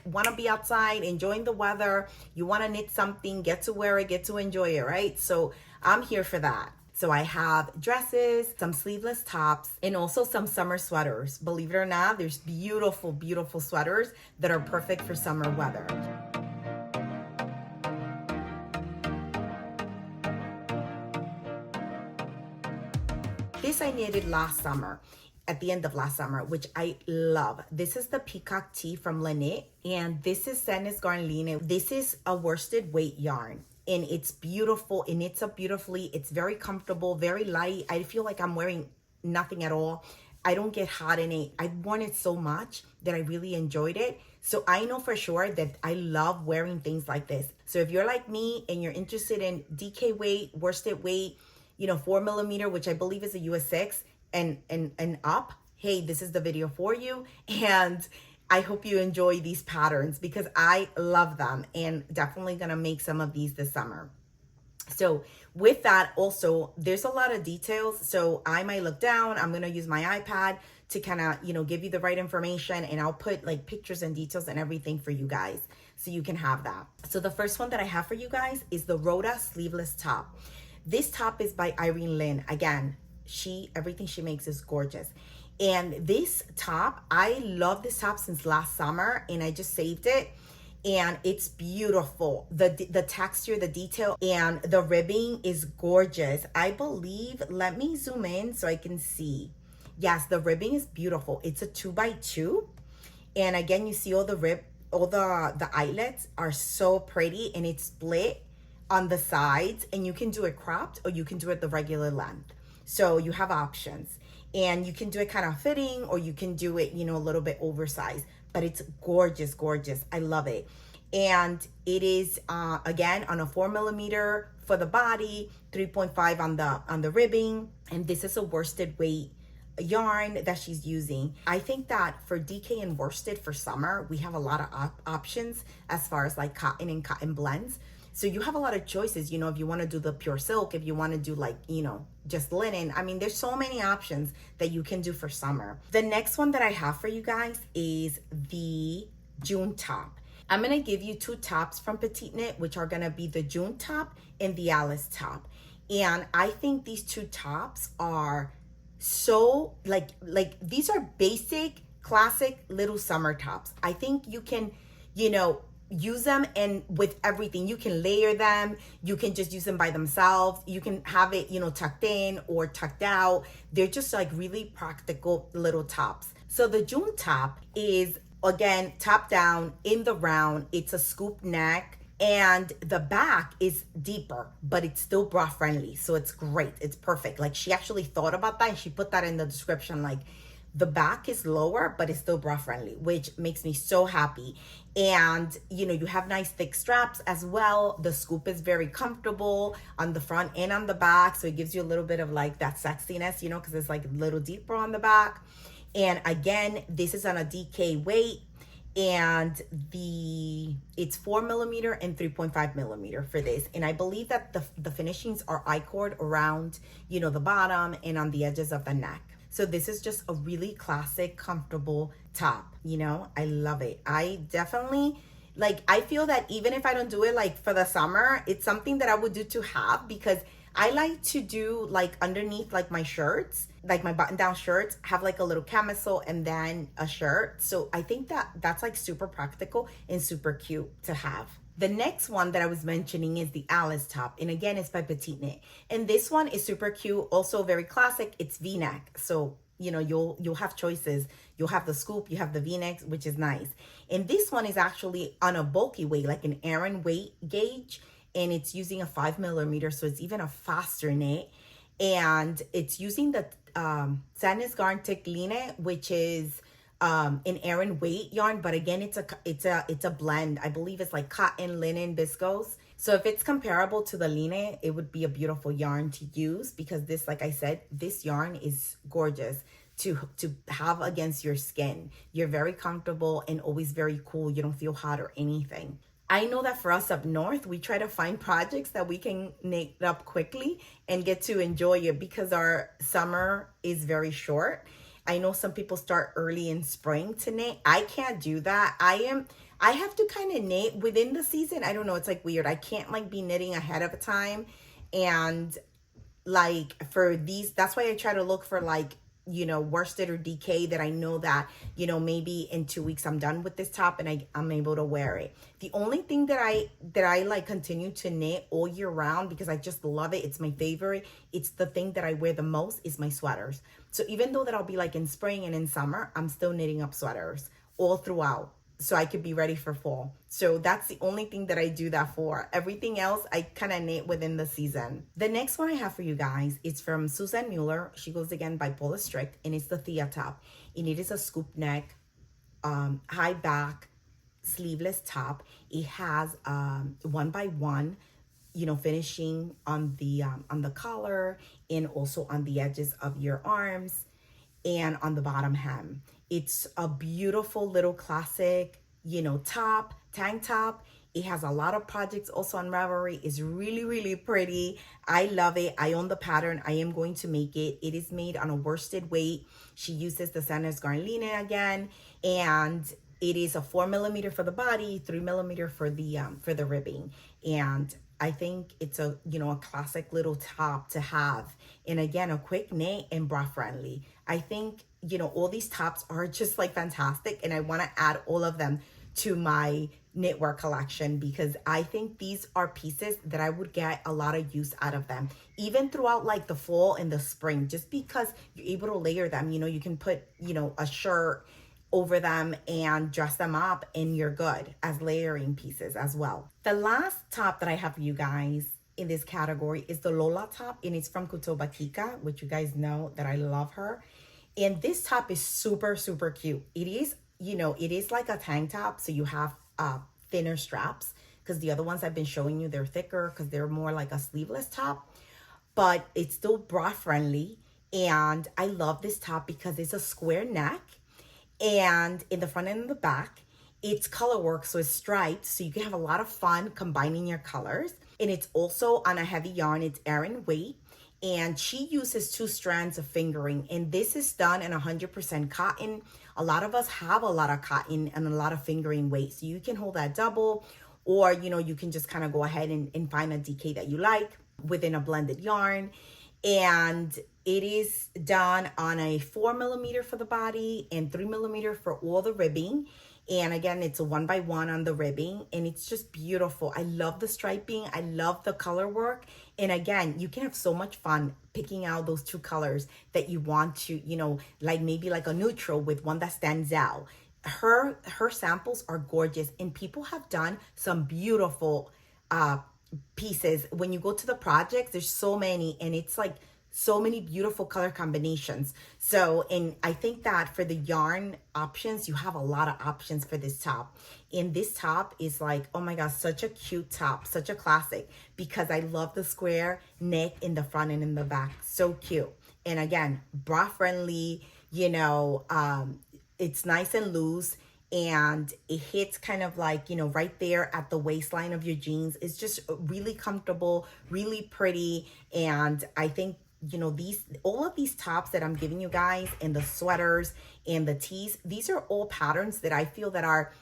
Want to be outside, enjoying the weather. You want to knit something, get to wear it, get to enjoy it, right? So I'm here for that. So I have dresses, some sleeveless tops, and also some summer sweaters. Believe it or not, there's beautiful, beautiful sweaters that are perfect for summer weather. This I knitted last summer, at the end of last summer, which I love. This is the Peacock Tee from LeKnit, and this is Sadness Garn Line. This is a worsted weight yarn, and it's beautiful. It knits up beautifully. It's very comfortable, very light. I feel like I'm wearing nothing at all. I don't get hot in it. I've worn it so much that I really enjoyed it. So I know for sure that I love wearing things like this. So if you're like me and you're interested in DK weight, worsted weight, 4mm, which I believe is a US 6 and up, hey, this is the video for you. And I hope you enjoy these patterns because I love them, and definitely gonna make some of these this summer. So with that, also, there's a lot of details. So I might look down. I'm gonna use my iPad to kind of, give you the right information, and I'll put like pictures and details and everything for you guys so you can have that. So the first one that I have for you guys is the Rota Sleeveless top. This top is by Irene Lynn. Again, everything she makes is gorgeous. And this top, I love this top since last summer, and I just saved it. And it's beautiful. The texture, the detail, and the ribbing is gorgeous. I believe, let me zoom in so I can see. Yes, the ribbing is beautiful. It's a 2x2. And again, you see all the eyelets are so pretty, and it's split on the sides, and you can do it cropped or you can do it the regular length. So you have options, and you can do it kind of fitting, or you can do it, a little bit oversized, but it's gorgeous, gorgeous. I love it. And it is, again, on a 4mm for the body, 3.5 on the ribbing. And this is a worsted weight yarn that she's using. I think that for DK and worsted for summer, we have a lot of options as far as like cotton and cotton blends. So you have a lot of choices, if you want to do the pure silk, if you want to do like, just linen. I mean, there's so many options that you can do for summer. The next one that I have for you guys is the June top. I'm going to give you two tops from PetiteKnit, which are going to be the June top and the Alice top. And I think these two tops are so like these are basic, classic little summer tops. I think you can, use them, and with everything you can layer them. You can just use them by themselves. You can have it tucked in or tucked out. They're just like really practical little tops. So the June top is, again, top down in the round. It's a scoop neck, and the back is deeper, but it's still bra friendly, so it's great. It's perfect. Like, she actually thought about that, and she put that in the description, like the back is lower, but it's still bra friendly, which makes me so happy. And you have nice thick straps as well. The scoop is very comfortable on the front and on the back, so it gives you a little bit of like that sexiness, because it's like a little deeper on the back. And again, this is on a DK weight, and it's 4mm and 3.5mm for this. And I believe that the finishings are I-cord around the bottom and on the edges of the neck. So this is just a really classic, comfortable top. I love it. I definitely, I feel that even if I don't do it like for the summer, it's something that I would do to have, because I like to do like underneath like my shirts, like my button down shirts, have like a little camisole and then a shirt. So I think that that's like super practical and super cute to have. The next one that I was mentioning is the Alice top. And again, it's by PetiteKnit. And this one is super cute, also very classic. It's V-neck. So, you'll have choices. You'll have the scoop, you have the V-necks, which is nice. And this one is actually on a bulky weight, like an Aran weight gauge. And it's using a 5mm, so it's even a faster knit. And it's using the Sadness Garn Line, which is an Aran weight yarn, but again, it's a blend. I believe it's like cotton, linen, viscose. So if it's comparable to the line, it would be a beautiful yarn to use, because this, like I said, this yarn is gorgeous to have against your skin. You're very comfortable and always very cool. You don't feel hot or anything. I know that for us up north, we try to find projects that we can knit up quickly and get to enjoy it, because our summer is very short. I know some people start early in spring to knit. I can't do that. I have to kind of knit within the season. I don't know, it's like weird. I can't like be knitting ahead of time. And like for these, that's why I try to look for like, you know, worsted or DK that I know that, you know, maybe in 2 weeks I'm done with this top and I'm able to wear it. The only thing that I like continue to knit all year round, because I just love it, it's my favorite, it's the thing that I wear the most, is my sweaters. So even though that I'll be like in spring and in summer, I'm still knitting up sweaters all throughout, so I could be ready for fall. So that's the only thing that I do that for. Everything else, I kind of knit within the season. The next one I have for you guys is from Susanne Muller. She goes again by Paula Strict, and it's the Thea top. And it is a scoop neck, high back, sleeveless top. It has 1x1, you know, finishing on the collar and also on the edges of your arms and on the bottom hem. It's a beautiful little classic, you know, top, tank top. It has a lot of projects also on Ravelry. It's really, really pretty. I love it. I own the pattern. I am going to make it. It is made on a worsted weight. She uses the Santa's Garn linen again, and it is a 4mm for the body, 3mm for the ribbing. And I think it's a, you know, a classic little top to have. And again, a quick knit and bra friendly. I think, you know, all these tops are just like fantastic, and I want to add all of them to my knitwear collection, because I think these are pieces that I would get a lot of use out of them, even throughout like the fall and the spring, just because you're able to layer them. You know, you can put, you know, a shirt over them and dress them up, and you're good as layering pieces as well. The last top that I have for you guys in this category is the Lola top, and it's from Couture Batika, which you guys know that I love her. And this top is super, super cute. It is, you know, it is like a tank top, so you have thinner straps, because the other ones I've been showing you, they're thicker because they're more like a sleeveless top, but it's still bra friendly. And I love this top because it's a square neck, and in the front and in the back, it's color work, so it's striped, so you can have a lot of fun combining your colors. And it's also on a heavy yarn. It's Aran weight, and she uses 2 strands of fingering, and this is done in 100% cotton. A lot of us have a lot of cotton and a lot of fingering weight, so you can hold that double, or, you know, you can just kind of go ahead and find a DK that you like within a blended yarn. And it is done on a 4mm for the body and 3mm for all the ribbing. And again, it's a 1x1 on the ribbing, and it's just beautiful. I love the striping. I love the color work. And again, you can have so much fun picking out those 2 colors that you want to, you know, like maybe like a neutral with one that stands out. Her samples are gorgeous, and people have done some beautiful pieces. When you go to the projects, there's so many, and it's like so many beautiful color combinations. So, and I think that for the yarn options, you have a lot of options for this top. And this top is like, oh my gosh, such a cute top, such a classic, because I love the square neck in the front and in the back. So cute. And again, bra friendly, you know, it's nice and loose, and it hits kind of like, you know, right there at the waistline of your jeans. It's just really comfortable, really pretty. And I think, you know, all of these tops that I'm giving you guys, and the sweaters and the tees, these are all patterns that I feel that are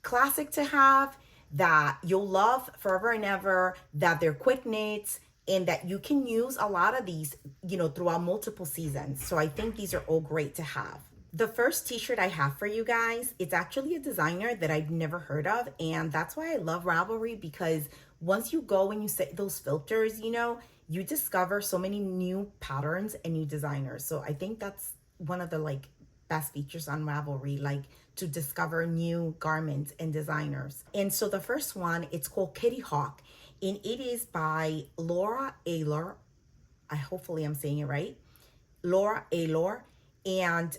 classic to have, that you'll love forever and ever, that they're quick knits, and that you can use a lot of these, you know, throughout multiple seasons. So I think these are all great to have. The first t-shirt I have for you guys, it's actually a designer that I've never heard of, and that's why I love Ravelry, because once you go and you set those filters, you know, you discover so many new patterns and new designers. So I think that's one of the like best features on Ravelry, like to discover new garments and designers. And so the first one, it's called Kitty Hawk, and it is by Laura Aylor. Hopefully I'm saying it right. Laura Aylor. And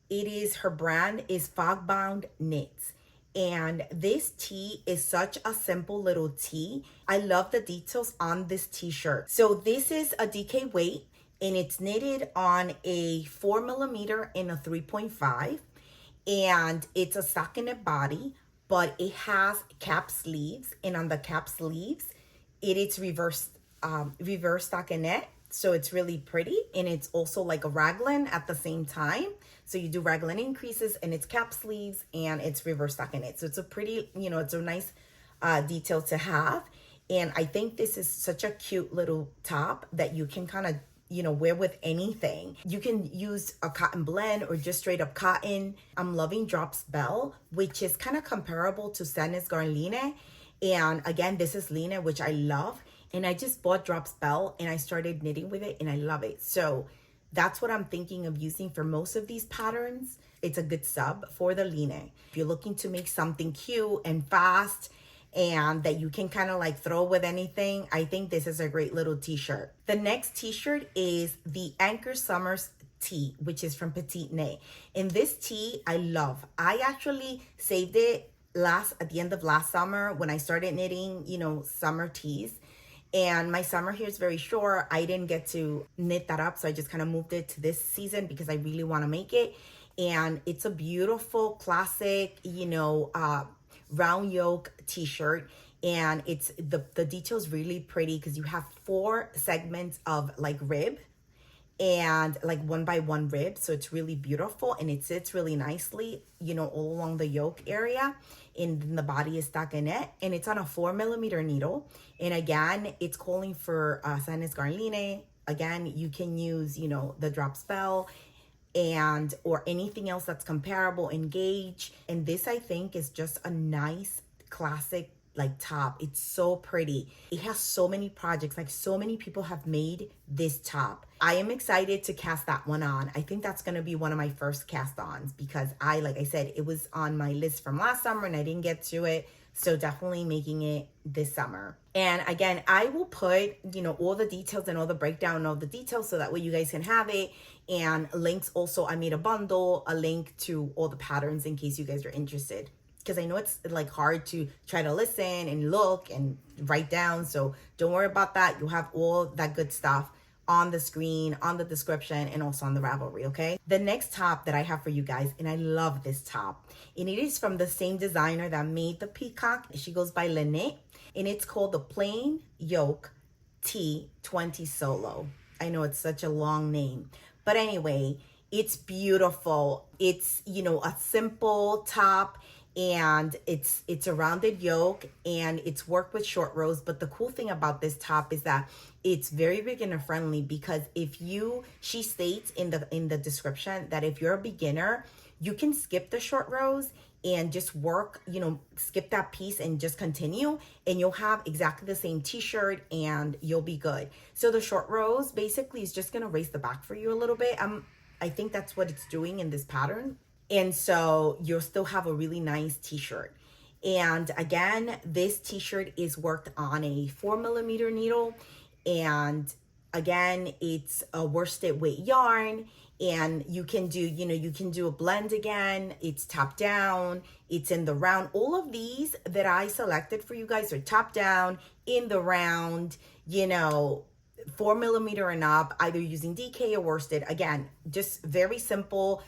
it is, her brand is Fogbound Knits. And this tee is such a simple little tee. I love the details on this t-shirt. So this is a DK weight, and it's knitted on a 4mm and a 3.5. And it's a stockinette body, but it has cap sleeves. And on the cap sleeves, it is reverse stockinette. So it's really pretty, and it's also like a raglan at the same time. So you do raglan increases, and it's cap sleeves, and it's reverse stockinette. So it's a pretty, it's a nice detail to have. And I think this is such a cute little top that you can kind of, wear with anything. You can use a cotton blend or just straight up cotton. I'm loving Drops Bell, which is kind of comparable to Susanne's Garnline. And again, this is LeKnit, which I love. And I just bought Drops Bell and I started knitting with it and I love it. So that's what I'm thinking of using for most of these patterns. It's a good sub for the LeKnit. If you're looking to make something cute and fast and that you can kind of like throw with anything, I think this is a great little t-shirt. The next t-shirt is the Anker Summers tee, which is from PetiteKnit. And this tee I love. I actually saved it at the end of last summer when I started knitting, summer tees. And my summer here is very short. I didn't get to knit that up, so I just kind of moved it to this season because I really want to make it. And it's a beautiful classic, round yoke t-shirt, and it's the details really pretty because you have 4 segments of like rib and like 1 by 1 rib, so it's really beautiful and it sits really nicely, all along the yoke area. And the body is stockinette, and it's on a 4mm needle. And again, it's calling for Susanne's Garnline. Again, you can use the Drops Bell and or anything else that's comparable in gauge. And this I think is just a nice classic like top. It's so pretty. It has so many projects, like so many people have made this top. I am excited to cast that one on. I think that's going to be one of my first cast ons because like I said, it was on my list from last summer and I didn't get to it. So definitely making it this summer. And again, I will put, all the details and all the breakdown of the details so that way you guys can have it. And links also, I made a bundle, a link to all the patterns in case you guys are interested. Because I know it's like hard to try to listen and look and write down. So don't worry about that. You'll have all that good stuff on the screen, on the description, and also on the Ravelry, okay? The next top that I have for you guys, and I love this top, and it is from the same designer that made the Peacock. She goes by LeKnit, and it's called the Plain Yoke Tee 20 Solo. I know it's such a long name, but anyway, it's beautiful. It's, a simple top, and it's a rounded yoke, and it's worked with short rows. But the cool thing about this top is that it's very beginner friendly, because she states in the description that if you're a beginner, you can skip the short rows and just work, skip that piece and just continue, and you'll have exactly the same t-shirt and you'll be good. So the short rows basically is just gonna raise the back for you a little bit. I think that's what it's doing in this pattern. And so you'll still have a really nice t-shirt. And again, this t-shirt is worked on a 4mm needle. And again, it's a worsted weight yarn. And you can do, you can do a blend again. It's top down, it's in the round. All of these that I selected for you guys are top down, in the round, 4mm and up, either using DK or worsted. Again, just very simple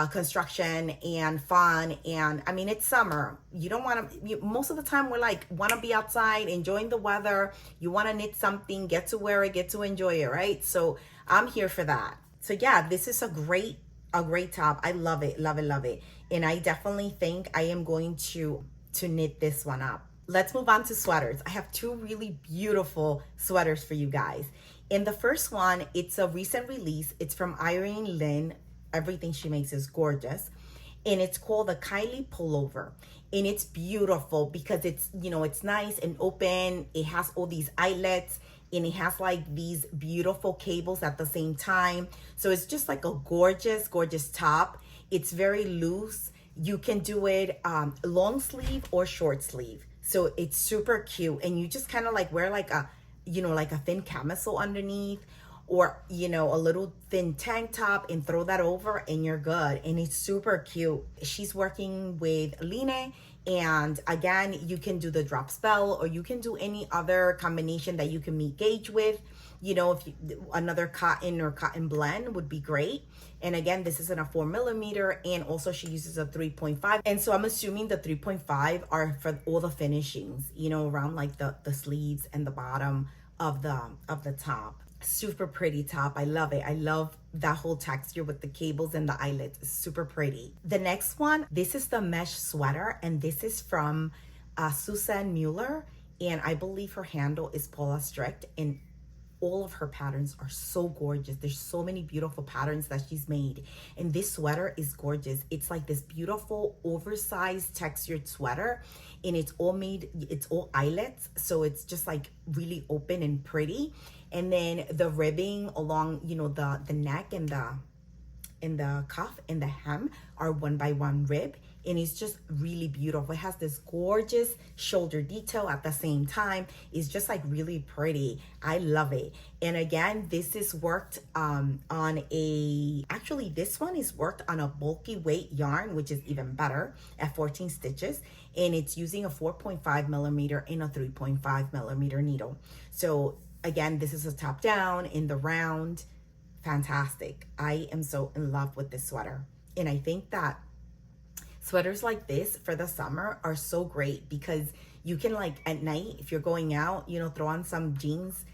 construction and fun. And I mean, it's summer. You don't want to, most of the time we're like, want to be outside, enjoying the weather. You want to knit something, get to wear it, get to enjoy it, right? So I'm here for that. So yeah, this is a great top. I love it, love it, love it. And I definitely think I am going to knit this one up. Let's move on to sweaters. I have 2 really beautiful sweaters for you guys. And the first one, it's a recent release. It's from Irene Lynn. Everything she makes is gorgeous. And it's called the Kylie Pullover. And it's beautiful because it's, it's nice and open. It has all these eyelets, and it has like these beautiful cables at the same time. So it's just like a gorgeous, gorgeous top. It's very loose. You can do it long sleeve or short sleeve. So it's super cute. And you just kind of like wear like a, like a thin camisole underneath, or, a little thin tank top, and throw that over and you're good. And it's super cute. She's working with LeKnit. And again, you can do the Drops Bell, or you can do any other combination that you can meet gauge with. If another cotton or cotton blend would be great. And again, this is in a 4mm, and also she uses a 3.5. And so I'm assuming the 3.5 are for all the finishings, around like the sleeves and the bottom of the top. Super pretty top. I love it. I love that whole texture with the cables and the eyelets. It's super pretty. The next one, this is the mesh sweater, and this is from Susanne Muller, and I believe her handle is Paula Strict, and all of her patterns are so gorgeous. There's so many beautiful patterns that she's made, and this sweater is gorgeous. It's like this beautiful oversized textured sweater, and it's all eyelets, so it's just like really open and pretty. And then the ribbing along, you know, the neck and the cuff and the hem are 1x1 rib, and it's just really beautiful. It has this gorgeous shoulder detail at the same time. It's just like really pretty. I love it. And again, this is worked actually this one is worked on a bulky weight yarn, which is even better, at 14 stitches, and it's using a 4.5 millimeter and a 3.5 millimeter needle. So again, this is a top down in the round. Fantastic. I am so in love with this sweater. And I think that sweaters like this for the summer are so great because you can, like, at night, if you're going out, you know, throw on some jeans,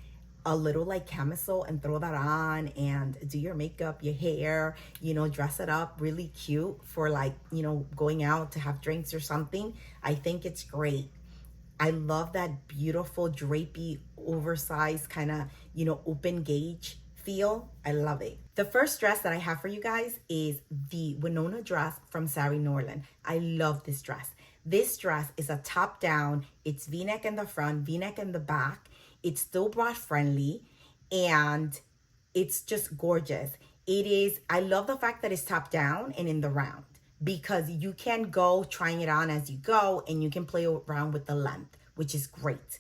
a little like camisole, and throw that on and do your makeup, your hair, you know, dress it up really cute for, like, you know, going out to have drinks or something. I think it's great. I love that beautiful drapey, oversized kind of, you know, open gauge feel. I love it. The first dress that I have for you guys is the Winona dress from Sarah Norland. I love this dress. This dress is a top down. It's V-neck in the front, V-neck in the back. It's still bra friendly, and it's just gorgeous. It is, I love the fact that it's top down and in the round, because you can go trying it on as you go, and you can play around with the length, which is great.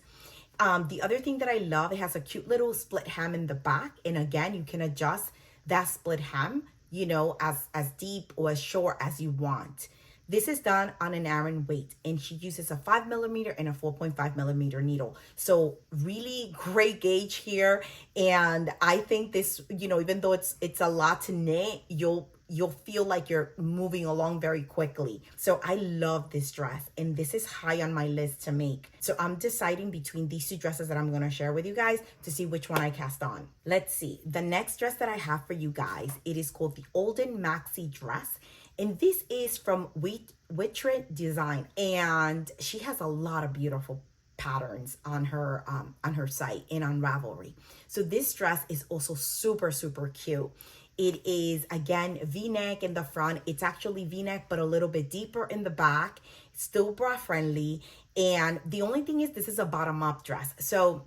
The other thing that I love, it has a cute little split hem in the back. And again, you can adjust that split hem, you know, as deep or as short as you want. This is done on an Aran weight, and she uses a 5 millimeter and a 4.5 millimeter needle. So really great gauge here. And I think this, you know, even though it's a lot to knit, you'll feel like you're moving along very quickly. So I love this dress, and this is high on my list to make. So I'm deciding between these two dresses that I'm gonna share with you guys to see which one I cast on. Let's see. The next dress that I have for you guys, it is called the Olden Maxi dress. And this is from Witre Design, and she has a lot of beautiful patterns on her site and on Ravelry. So this dress is also super, super cute. It is, again, V-neck in the front. It's actually V-neck, but a little bit deeper in the back. Still bra friendly. And the only thing is, this is a bottom up dress. So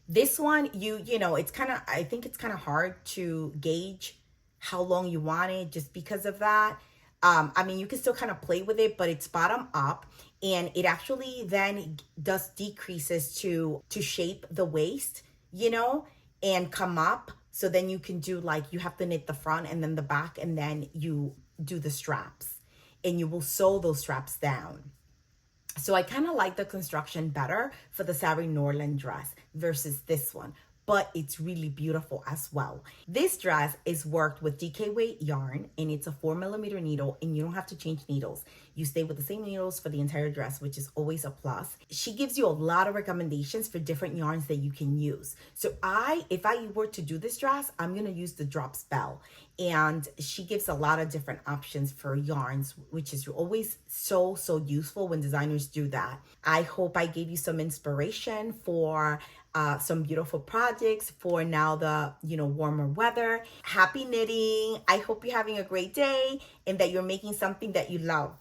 this one, you know, it's kind of, I think it's kind of hard to gauge how long you want it just because of that. I mean, you can still kind of play with it, but it's bottom up, and it actually then does decreases to shape the waist, you know, and come up. So then you can do, like, you have to knit the front and then the back, and then you do the straps, and you will sew those straps down. So I kind of like the construction better for the Sarah Norland dress versus this one, but it's really beautiful as well. This dress is worked with DK weight yarn, and it's a 4 millimeter needle, and you don't have to change needles. You stay with the same needles for the entire dress, which is always a plus. She gives you a lot of recommendations for different yarns that you can use. So if I were to do this dress, I'm gonna use the drop spell, and she gives a lot of different options for yarns, which is always so useful when designers do that. I hope I gave you some inspiration for some beautiful projects for now the, you know, warmer weather. Happy knitting. I hope you're having a great day and that you're making something that you love.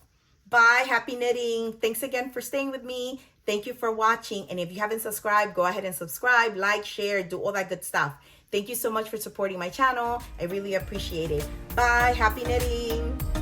Bye. Happy knitting. Thanks again for staying with me. Thank you for watching. And if you haven't subscribed, go ahead and subscribe, like, share, do all that good stuff. Thank you so much for supporting my channel. I really appreciate it. Bye. Happy knitting.